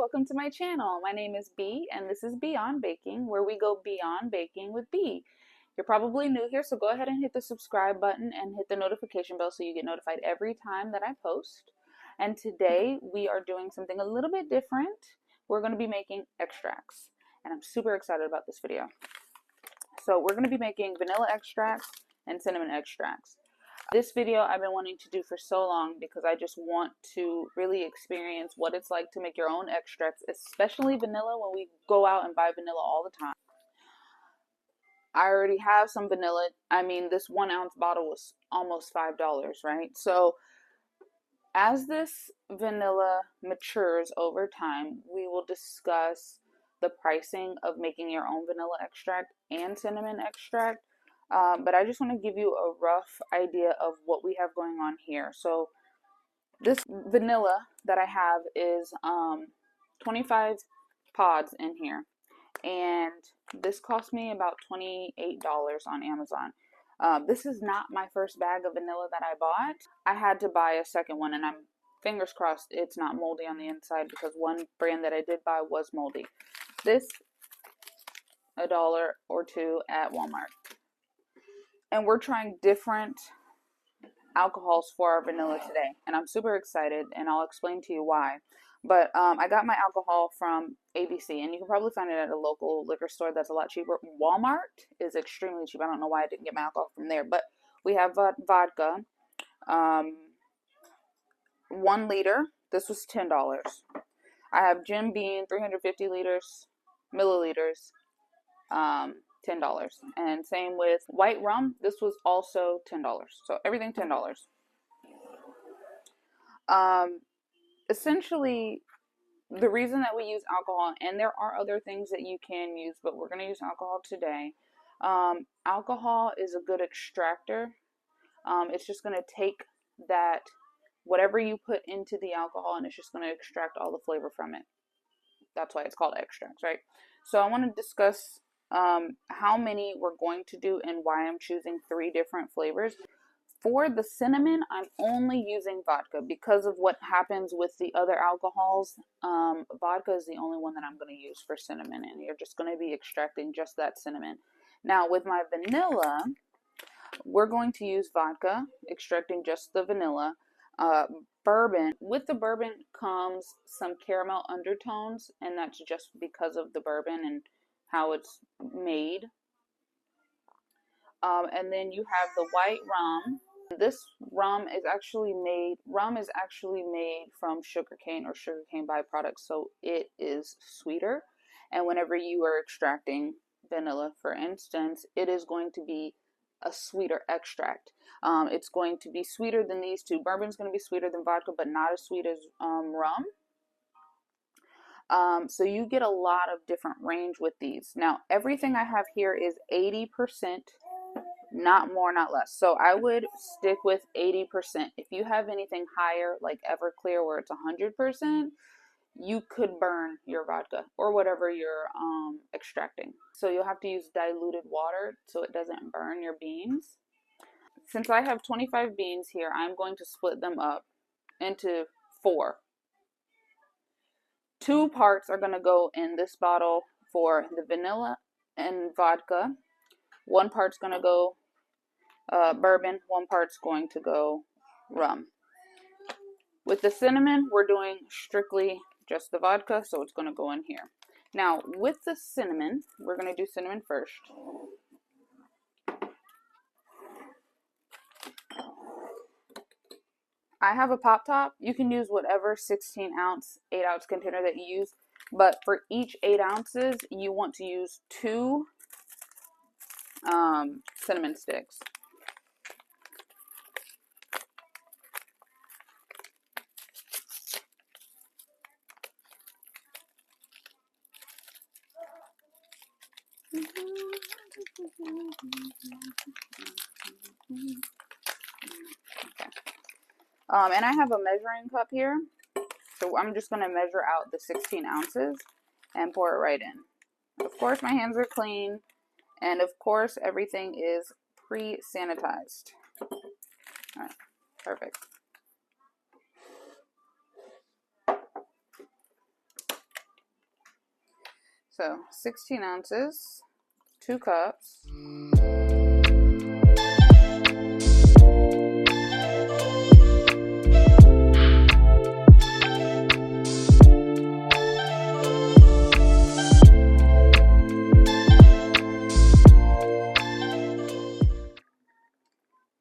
welcome to my channel. My name is Bee and this is Beyond Baking, where we go beyond baking with Bee. You're probably new here, so go ahead and hit the subscribe button and hit the notification bell so you get notified every time that I post. And today we are doing something a little bit different. We're going to be making extracts, and I'm super excited about this video. So we're going to be making vanilla extracts and cinnamon extracts. This video I've been wanting to do for so long because I just want to really experience what it's like to make your own extracts, especially vanilla, when we go out and buy vanilla all the time. I already have some vanilla. I mean, this 1 ounce bottle was almost $5, right? So as this vanilla matures over time, we will discuss the pricing of making your own vanilla extract and cinnamon extract. But I just want to give you a rough idea of what we have going on here. So this vanilla that I have is 25 pods in here, and this cost me about $28 on Amazon. This is not my first bag of vanilla that I bought. I had to buy a second one, and I'm fingers crossed it's not moldy on the inside, because one brand that I did buy was moldy. This $1 or $2 at Walmart. And we're trying different alcohols for our vanilla today, and I'm super excited, and I'll explain to you why. But I got my alcohol from ABC, and you can probably find it at a local liquor store that's a lot cheaper. Walmart is extremely cheap. I don't know why I didn't get my alcohol from there, but we have vodka, 1 liter. This was $10. I have Jim Beam, 350 milliliters, $10. And same with white rum. This was also $10. So everything $10. Essentially, the reason that we use alcohol, and there are other things that you can use, but we're going to use alcohol today. Alcohol is a good extractor. It's just going to take that, whatever you put into the alcohol, and it's just going to extract all the flavor from it. That's why it's called extracts, right? So I want to discuss how many we're going to do and why I'm choosing 3 different flavors. For the cinnamon, I'm only using vodka because of what happens with the other alcohols. Vodka is the only one that I'm going to use for cinnamon, and you're just going to be extracting just that cinnamon. Now with my vanilla, we're going to use vodka, extracting just the vanilla. Bourbon, with the bourbon comes some caramel undertones, and that's just because of the bourbon and how it's made. And then you have the white rum. This rum is actually made from sugarcane or sugarcane byproducts, so it is sweeter. And whenever you are extracting vanilla, for instance, it is going to be a sweeter extract. It's going to be sweeter than these two. Bourbon's going to be sweeter than vodka, but not as sweet as rum. So you get a lot of different range with these. Now, everything I have here is 80%, not more, not less. So I would stick with 80%. If you have anything higher, like Everclear, where it's 100%, you could burn your vodka or whatever you're extracting. So you'll have to use diluted water so it doesn't burn your beans. Since I have 25 beans here, I'm going to split them up into 4. 2 parts are going to go in this bottle for the vanilla and vodka. 1 part's going to go bourbon. 1 part's going to go rum. With the cinnamon, we're doing strictly just the vodka, so it's going to go in here. Now, with the cinnamon, we're going to do cinnamon first. I have a pop top. You can use whatever 16 ounce, 8 ounce container that you use, but for each 8 ounces, you want to use 2 cinnamon sticks. Okay. And I have a measuring cup here, so I'm just going to measure out the 16 ounces and pour it right in. Of course, my hands are clean, and of course, everything is pre-sanitized. All right, perfect. So 16 ounces, 2 cups.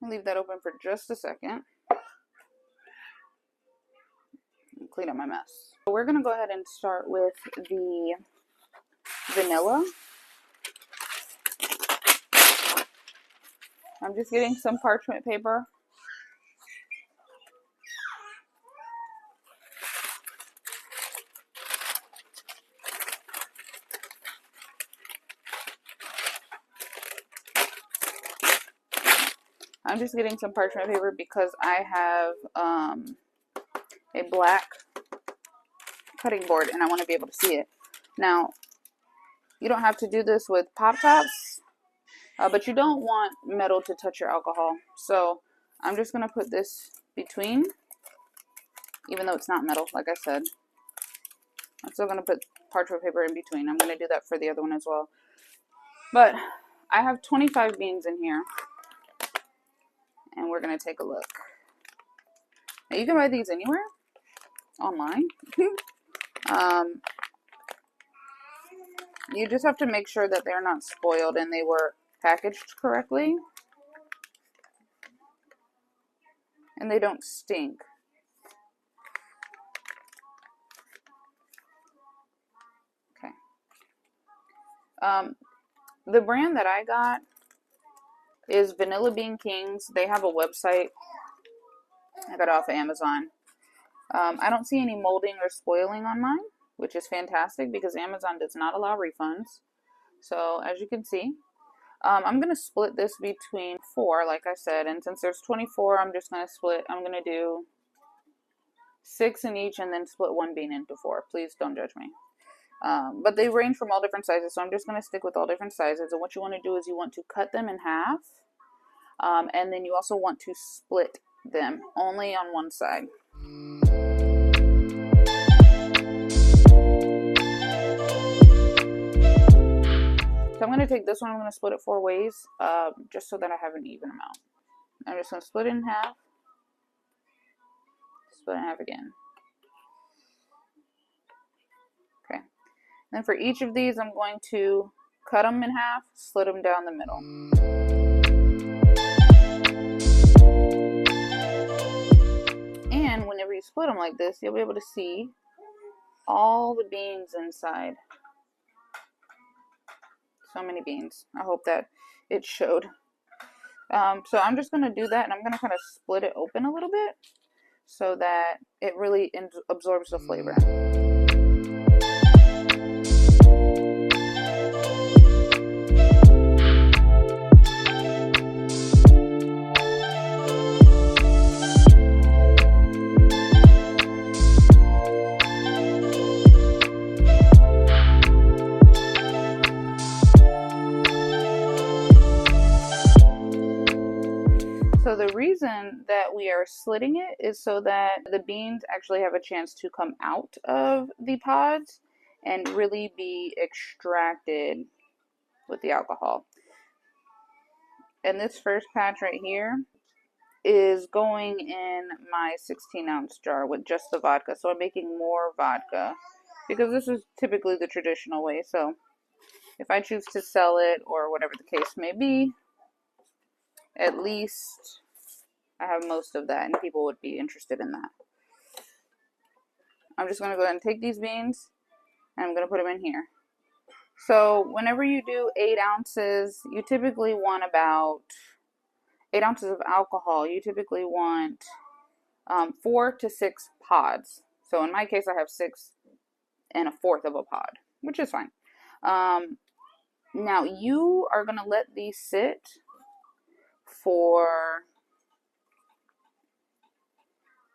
Leave that open for just a second. Clean up my mess. So we're gonna go ahead and start with the vanilla. I'm just getting some parchment paper. I'm just getting some parchment paper because I have a black cutting board and I want to be able to see it. Now, you don't have to do this with pop tops, but you don't want metal to touch your alcohol. So I'm just going to put this between, even though it's not metal, like I said. I'm still going to put parchment paper in between. I'm going to do that for the other one as well. But I have 25 beans in here, and we're going to take a look. Now, you can buy these anywhere online. You just have to make sure that they're not spoiled and they were packaged correctly. And they don't stink. Okay. The brand that I got is Vanilla Bean Kings. They have a website. I got it off of Amazon. I don't see any molding or spoiling on mine, which is fantastic because Amazon does not allow refunds. So as you can see, I'm going to split this between 4, like I said, and since there's 24, I'm just going to split. I'm going to do 6 in each and then split 1 bean into 4. Please don't judge me. But they range from all different sizes, so I'm just going to stick with all different sizes. And what you want to do is you want to cut them in half, and then you also want to split them only on one side. So I'm going to take this one, I'm going to split it 4 ways, just so that I have an even amount. I'm just going to split it in half, split it in half again. Okay. Then for each of these, I'm going to cut them in half, slit them down the middle. And whenever you split them like this, you'll be able to see all the beans inside. So many beans. I hope that it showed. So I'm just going to do that, and I'm going to kind of split it open a little bit so that it really absorbs the flavor. So the reason that we are slitting it is so that the beans actually have a chance to come out of the pods and really be extracted with the alcohol. And this first patch right here is going in my 16-ounce jar with just the vodka. So I'm making more vodka because this is typically the traditional way. So if I choose to sell it or whatever the case may be, at least I have most of that and people would be interested in that. I'm just going to go ahead and take these beans and I'm going to put them in here. So whenever you do 8 ounces, you typically want about 8 ounces of alcohol. You typically want 4 to 6 pods. So in my case, I have 6 1/4 of a pod, which is fine. Now you are going to let these sit for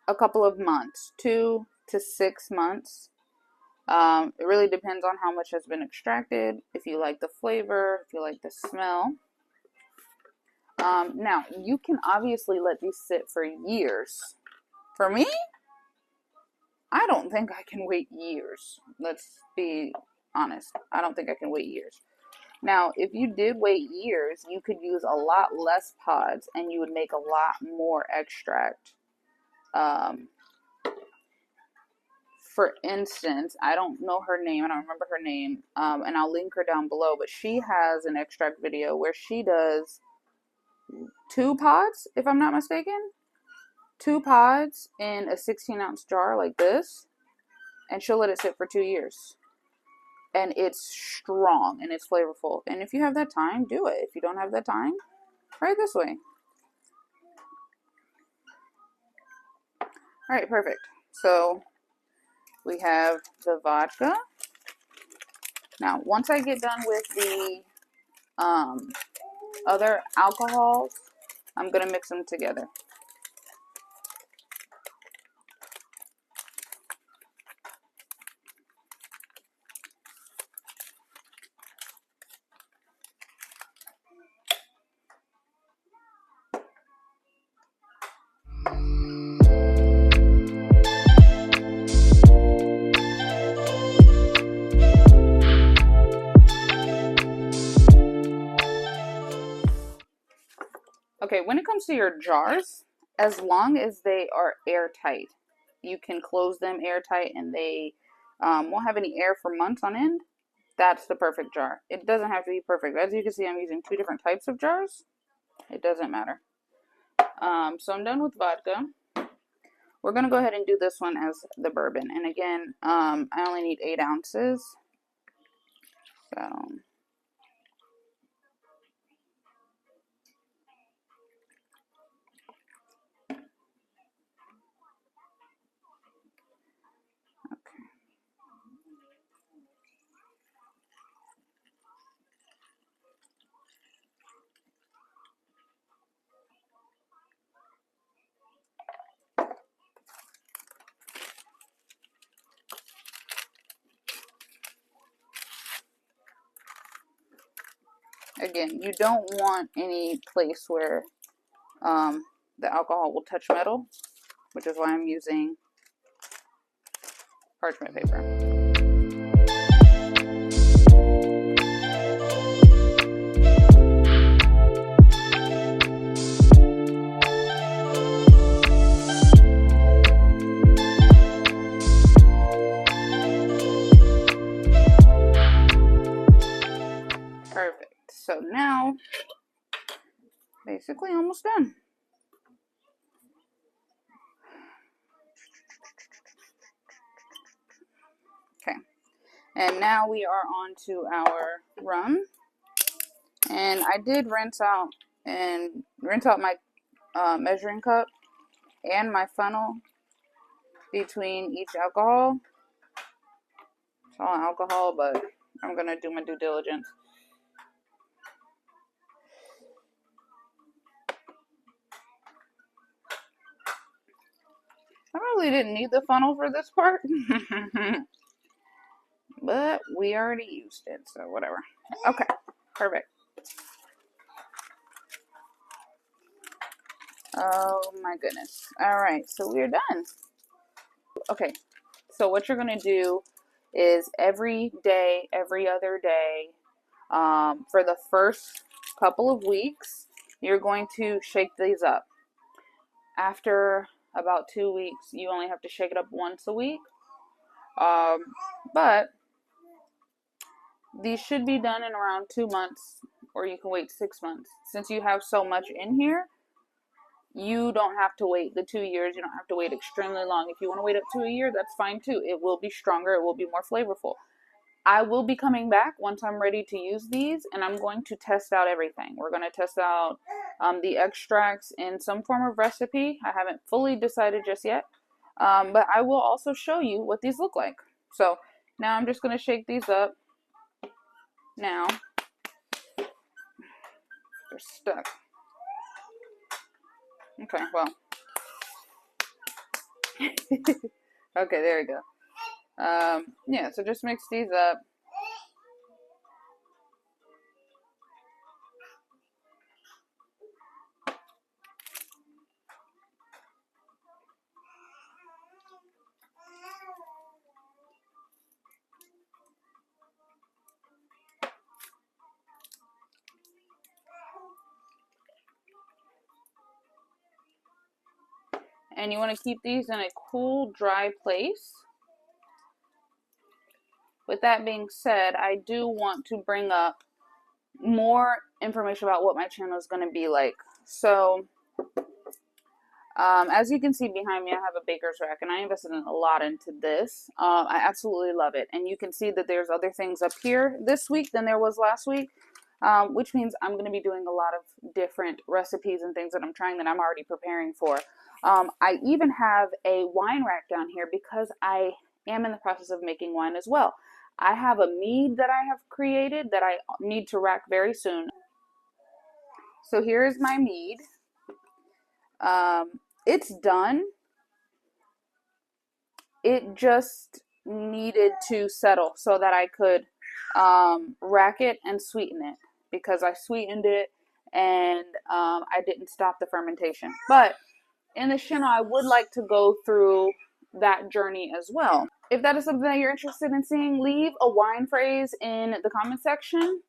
a couple of months, 2 to 6 months. It really depends on how much has been extracted, if you like the flavor, if you like the smell. Now, you can obviously let these sit for years. For me, I don't think I can wait years. Let's be honest. I don't think I can wait years. Now, if you did wait years, you could use a lot less pods and you would make a lot more extract. For instance, I don't know her name, I don't remember her name, and I'll link her down below, but she has an extract video where she does 2 pods, if I'm not mistaken. 2 pods in a 16-ounce jar like this, and she'll let it sit for 2 years. And it's strong and it's flavorful. And if you have that time, do it. If you don't have that time, try it this way. Alright, perfect. So we have the vodka. Now, once I get done with the other alcohols, I'm going to mix them together. Okay, when it comes to your jars, as long as they are airtight, you can close them airtight and they won't have any air for months on end. That's the perfect jar. It doesn't have to be perfect. As you can see, I'm using 2 different types of jars. It doesn't matter. So I'm done with vodka. We're going to go ahead and do this one as the bourbon. And again, I only need 8 ounces. So... Again, you don't want any place where the alcohol will touch metal, which is why I'm using parchment paper. Perfect. So now, basically almost done. Okay. And now we are on to our rum. And I did rinse out my measuring cup and my funnel between each alcohol. It's all alcohol, but I'm going to do my due diligence. I really didn't need the funnel for this part. But we already used it, so whatever. Okay, perfect. Oh my goodness. Alright, so we're done. Okay, so what you're going to do is every day, every other day, for the first couple of weeks, you're going to shake these up. After about 2 weeks, you only have to shake it up once a week. But these should be done in around 2 months, or you can wait 6 months. Since you have so much in here, you don't have to wait the 2 years. You don't have to wait extremely long. If you want to wait up to a year, that's fine too. It will be stronger. It will be more flavorful. I will be coming back once I'm ready to use these, and I'm going to test out everything. We're going to test out the extracts in some form of recipe. I haven't fully decided just yet, but I will also show you what these look like. So now I'm just going to shake these up. Now, they're stuck. Okay, well. Okay, there we go. Yeah, so just mix these up. and you want to keep these in a cool, dry place. With that being said, I do want to bring up more information about what my channel is going to be like. So, as you can see behind me, I have a baker's rack, and I invested a lot into this. I absolutely love it. And you can see that there's other things up here this week than there was last week, which means I'm going to be doing a lot of different recipes and things that I'm trying that I'm already preparing for. I even have a wine rack down here because I am in the process of making wine as well. I have a mead that I have created that I need to rack very soon. So here is my mead. It's done. It just needed to settle so that I could rack it and sweeten it, because I sweetened it and I didn't stop the fermentation. But in this channel, I would like to go through that journey as well. If that is something that you're interested in seeing, leave a wine phrase in the comment section.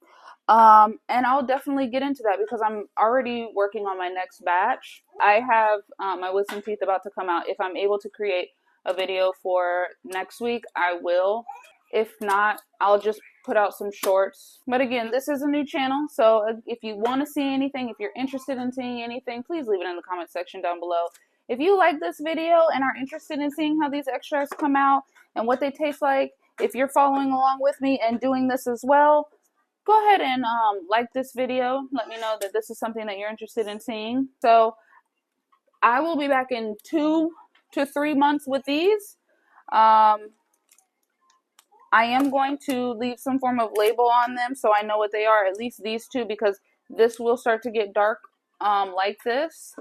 And I'll definitely get into that because I'm already working on my next batch. I have my wisdom teeth about to come out. If I'm able to create a video for next week, I will. If not, I'll just put out some shorts. But again, this is a new channel, so if you want to see anything, if you're interested in seeing anything, please leave it in the comment section down below. If you like this video and are interested in seeing how these extracts come out and what they taste like, if you're following along with me and doing this as well, go ahead and like this video. Let me know that this is something that you're interested in seeing. So I will be back in 2 to 3 months with these. I am going to leave some form of label on them so I know what they are, at least these two, because this will start to get dark like this.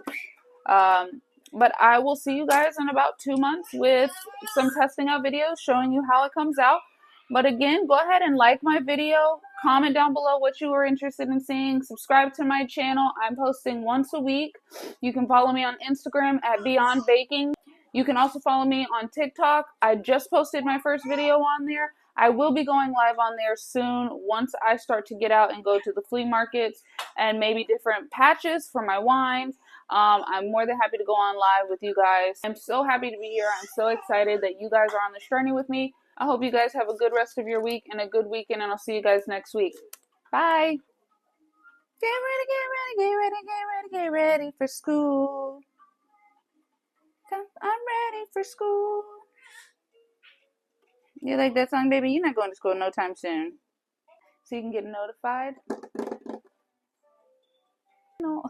But I will see you guys in about 2 months with some testing out videos showing you how it comes out. But again, go ahead and like my video, comment down below what you are interested in seeing, subscribe to my channel. I'm posting once a week. You can follow me on Instagram at Beyond Baking. You can also follow me on TikTok. I just posted my first video on there. I will be going live on there soon once I start to get out and go to the flea markets and maybe different patches for my wines. I'm more than happy to go on live with you guys. I'm so happy to be here. I'm so excited that you guys are on this journey with me. I hope you guys have a good rest of your week and a good weekend, and I'll see you guys next week. Bye. Get ready, get ready, get ready, get ready, get ready for school. I'm ready for school. You like that song, baby? You're not going to school no time soon. So you can get notified. No.